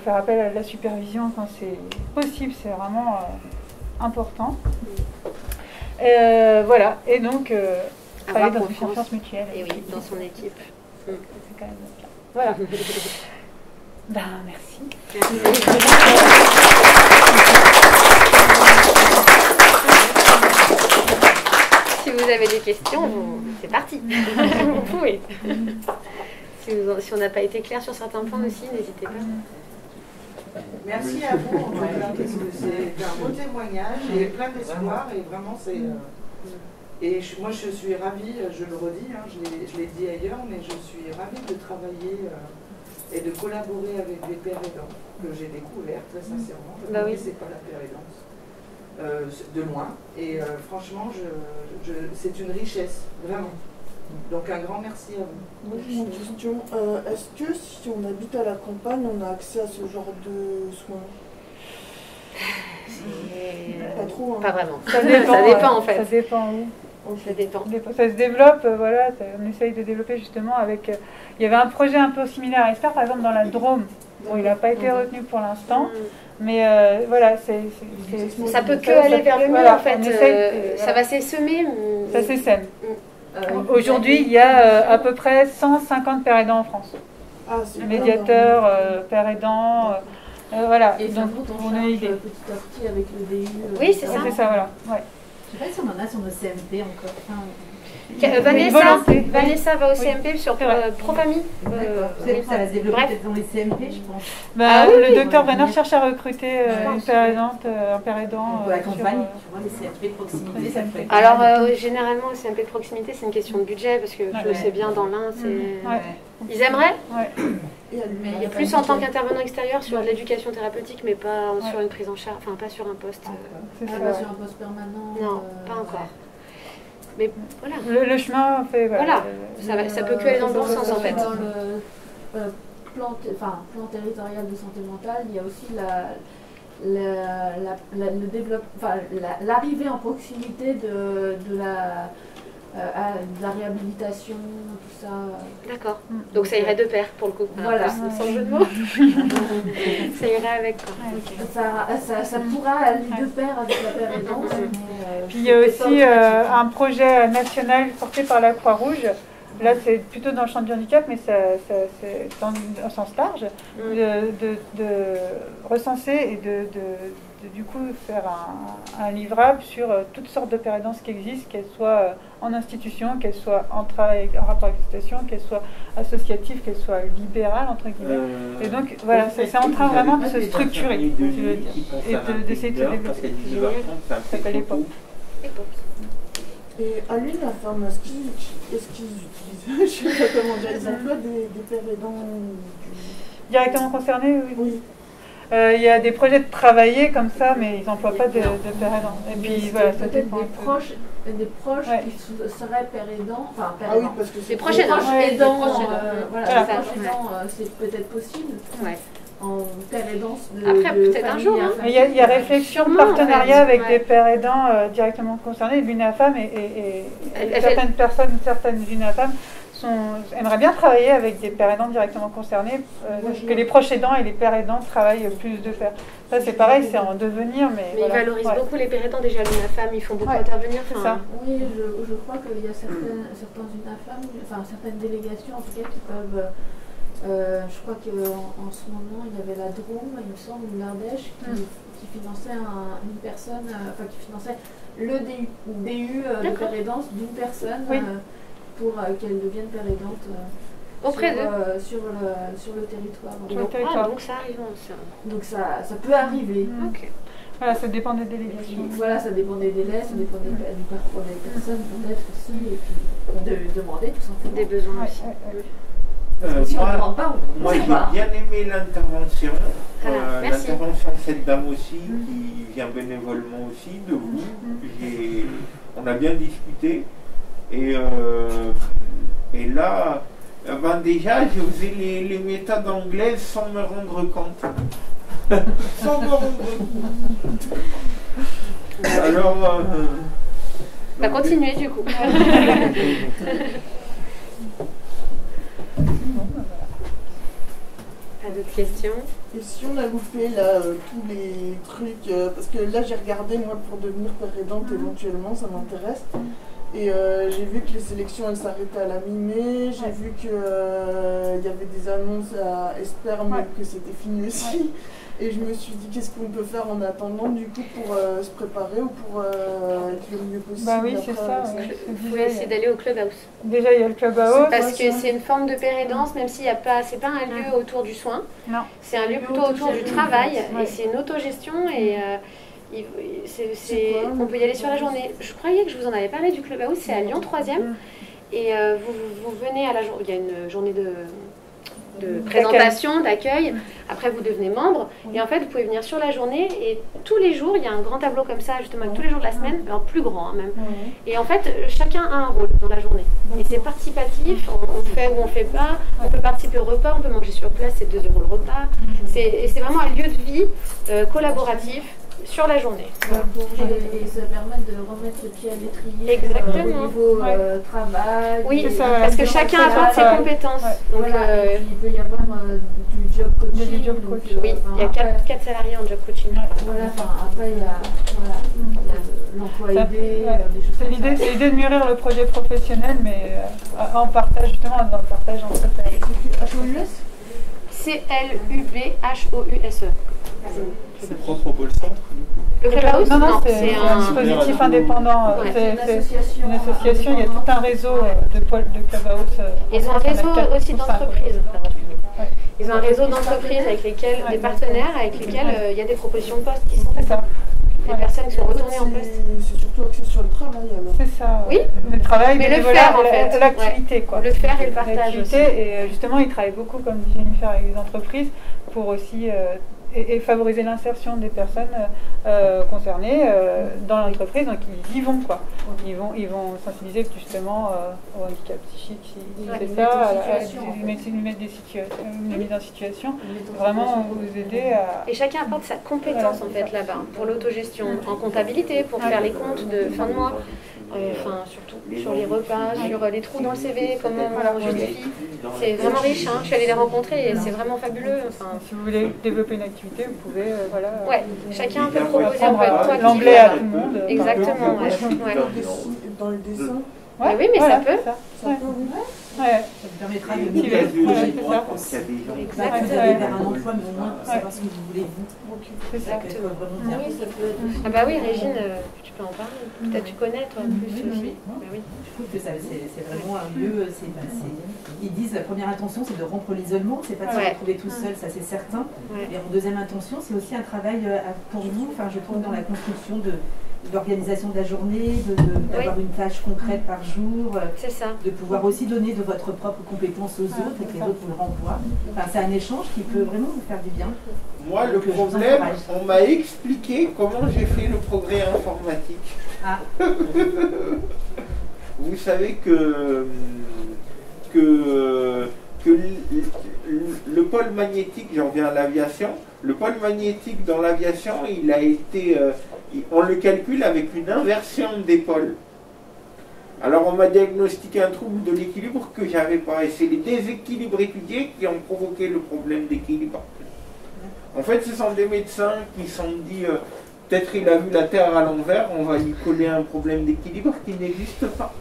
faire appel à la supervision quand c'est possible, c'est vraiment important. Voilà, et donc travailler dans une confiance mutuelle. Et oui, dans son équipe. C'est quand même bien. Voilà. Merci. Si vous avez des questions, c'est parti. Vous pouvez. Si on n'a pas été clair sur certains points aussi, n'hésitez pas. Merci à vous, en tout cas, parce que c'est un beau témoignage et plein d'espoir. Et vraiment, c'est. Moi, je suis ravie, je le redis, je l'ai dit ailleurs, mais je suis ravie de travailler et de collaborer avec des pères aidants que j'ai découvert, très sincèrement. Je ne connaissais pas la père aidance. De loin. Et franchement, c'est une richesse, vraiment. Donc un grand merci à vous. Moi j'ai une question. Est-ce que si on habite à la campagne, on a accès à ce genre de soins? Pas trop. Hein. Pas vraiment. Ça dépend en fait. Ça dépend où. Ça dépend. Ça se développe, voilà, on essaye de développer justement avec... il y avait un projet un peu similaire à Esther, par exemple dans la Drôme. Bon, il n'a pas été retenu pour l'instant, mais voilà, ça peut que aller vers le mieux en fait. Ça va s'essaimer. Ça s'essaime. Aujourd'hui, il y a à peu près 150 pères aidants en France. Médiateurs, pères aidants, voilà. Et donc on a idée petit à petit avec le DU. Oui, c'est ça. C'est ça, voilà. Ouais. Je ne sais pas si on en a sur nos CMP encore. Vanessa va au CMP sur Profamille. Ça va se développer peut-être dans les CMP, je pense. Le docteur Brenner cherche à recruter une père aidante, un père aidant. Pour la campagne, sur les CMP de proximité, ça fait. Alors, généralement, au CMP de proximité, c'est une question de budget, parce que je sais bien, dans l'Ain, c'est... Ils aimeraient Mais il y a plus en tant qu'intervenant extérieur sur l'éducation thérapeutique, mais pas sur une prise en charge, enfin pas sur un poste. Pas sur un poste permanent. Non, pas encore. Mais voilà. Le chemin fait. Voilà, ça peut que aller dans le bon sens en fait. Dans le plan territorial de santé mentale, il y a aussi le développement, l'arrivée en proximité de la réhabilitation, tout ça. D'accord. Donc ça irait de pair pour le coup. Voilà. Sans jeu de mots. Ça irait avec quoi. Ça pourra aller de pair avec la père aidance. Puis il y a aussi un projet national porté par la Croix-Rouge. Là, c'est plutôt dans le champ du handicap, mais c'est dans un sens large, de recenser et de du coup faire un livrable sur toutes sortes de pères aidants qui existent, qu'elles soient en institution, qu'elles soient en travail en rapport avec l'exploitation, qu'elles soient associatives, qu'elles soient libérales entre guillemets. Et donc voilà, c'est en train vraiment de se structurer, je veux dire, et d'essayer de se développer. Ça s'appelle EPOP. Et à l'île, la femme, est-ce qu'ils utilisent, je sais pas comment dire, ils emploient des pères aidants directement concernés, oui. Il y a des projets de travailler comme ça, mais ils n'emploient pas de père aidant. Et puis voilà, ça peut-être dépend. Des proches qui seraient père aidants, enfin père oui, aidants. parce que les proches aidants. C'est peut-être possible. Ouais. En père aidance après peut-être un jour. Il y a réflexion de partenariat avec des pères aidants directement concernés. L'UNAFAM et certaines personnes, certaines UNAFAM aimerait bien travailler avec des pères aidants directement concernés, que les proches aidants et les pères aidants travaillent plus de pair. Ça c'est pareil, c'est en devenir, mais voilà. Ils valorisent beaucoup les pères aidants, déjà l'UNAFAM, ils font beaucoup intervenir. C'est ça. Oui, je crois qu'il y a certains UNAFAM, enfin certaines délégations en tout cas qui peuvent... je crois qu'en ce moment, il y avait la Drôme, il me semble, ou l'Ardèche, qui finançait une personne, enfin qui finançait le DU de père aidance d'une personne pour qu'elle devienne père aidante auprès d'eux sur le territoire. Donc ça arrive aussi. Donc ça peut arriver. Ok. Voilà, ça dépend des délégations. Voilà, ça dépend des délais, ça dépend du parcours des personnes peut-être aussi, et puis de demander tout simplement. Des besoins aussi. Moi j'ai bien aimé l'intervention, l'intervention de cette dame aussi, qui vient bénévolement aussi, de vous. On a bien discuté, et là, déjà j'ai osé les méthodes anglaises sans me rendre compte. Sans me rendre compte. Alors... continuez du coup. Pas d'autres questions? Et si on a loupé là tous les trucs, parce que là j'ai regardé moi pour devenir père aidante éventuellement, ça m'intéresse. Et j'ai vu que les sélections elles s'arrêtaient à la mi-mai, j'ai vu qu'il y avait des annonces à Esper mais que c'était fini aussi. Et je me suis dit qu'est-ce qu'on peut faire en attendant du coup pour se préparer ou pour être le mieux possible. Bah oui, c'est ça. Vous pouvez essayer d'aller au Clubhouse. Déjà il y a le Clubhouse. Parce que c'est une forme de pérédance, même s'il n'y a pas, c'est pas un lieu autour du soin. Non. C'est un lieu plutôt autour du travail et c'est une autogestion et on peut y aller sur la journée. Je croyais que je vous en avais parlé du Clubhouse, c'est à Lyon 3e et vous venez à la journée, il y a une journée de présentation, d'accueil. Après, vous devenez membre. Et en fait, vous pouvez venir sur la journée. Et tous les jours, il y a un grand tableau comme ça, justement, tous les jours de la semaine, alors plus grand même. Et en fait, chacun a un rôle dans la journée. Et c'est participatif. On fait ou on fait pas. On peut participer au repas, on peut manger sur place, c'est 2 € le repas. C'est vraiment un lieu de vie collaboratif sur la journée. Et ça permet de remettre le pied à l'étrier exactement. Au niveau travail. Oui, parce que chacun apporte ses compétences. Donc, il peut y avoir du job coaching. Oui, il y a 4 salariés en job coaching. Voilà, après il y a l'emploi aidé. C'est l'idée de mûrir le projet professionnel, mais en partage, justement, dans le partage entre pairs. CLUBHOUSE. C'est propre au pôle centre, du coup? Le Clubhouse? Non, c'est un dispositif indépendant. C'est une association, il y a tout un réseau de Clubhouse. Ils ont un réseau aussi d'entreprises. Ils ont un réseau d'entreprises avec lesquels, des partenaires avec lesquels il y a des propositions de postes qui sont faites. Des personnes qui sont retournées en poste. C'est surtout axé sur le travail alors. C'est ça. Oui. Le travail, mais le faire en fait. L'activité quoi. Le faire et le partage aussi. Et justement, ils travaillent beaucoup, comme dit Jennifer, avec les entreprises pour aussi et favoriser l'insertion des personnes concernées dans l'entreprise. Donc ils y vont quoi. Ils vont sensibiliser justement au handicap psychique, si c'est ça, une mise en situation, vraiment vous aider à... Et chacun apporte sa compétence en fait là-bas, pour l'autogestion, en comptabilité, pour faire les comptes de fin de mois. Enfin, surtout sur les repas, sur les trous dans le CV, comment on justifie. C'est vraiment riche, hein. Je suis allée les rencontrer et c'est vraiment fabuleux. Enfin, si vous voulez développer une activité, vous pouvez, ouais, chacun peut proposer un peu de l'anglais à tout le monde. Exactement, ouais. Dans les dessins. Ouais, oui, mais ça peut. Ça peut, oui. Ça te permettra de motiver Exactement. vers un emploi, mais au moins pour savoir ce que vous voulez vous. Exactement. Ah bah oui, Régine, tu peux en parler. Peut-être tu connais toi plus aussi. Je trouve que c'est vraiment un lieu. Ils disent la première intention, c'est de rompre l'isolement, c'est pas de se retrouver tout seul, ça c'est certain. Et en deuxième intention, c'est aussi un travail pour vous. Enfin, je trouve dans la construction de l'organisation de la journée, d'avoir une tâche concrète par jour, de pouvoir aussi donner de votre propre compétence aux autres et que les autres vous le renvoient. Enfin, c'est un échange qui peut vraiment vous faire du bien. Moi, le problème, on m'a expliqué comment j'ai fait le progrès informatique. Ah. Vous savez que le pôle magnétique, j'en reviens à l'aviation, le pôle magnétique dans l'aviation, il a été, on le calcule avec une inversion des pôles. Alors on m'a diagnostiqué un trouble de l'équilibre que j'avais pas. Et c'est les déséquilibres étudiés qui ont provoqué le problème d'équilibre. En fait, ce sont des médecins qui se sont dit, peut-être il a vu la Terre à l'envers, on va lui coller un problème d'équilibre qui n'existe pas.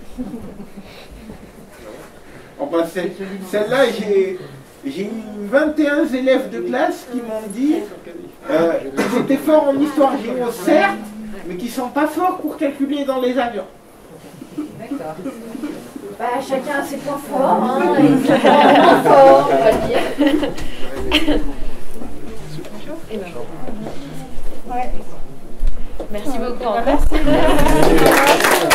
Enfin, celle-là, j'ai eu 21 élèves de classe qui m'ont dit qu'ils étaient forts en histoire géo, certes, mais qui ne sont pas forts pour calculer dans les avions. D'accord. Bah, chacun a ses points forts, hein, et ses points forts, on va le dire. Ouais. Merci beaucoup. Merci.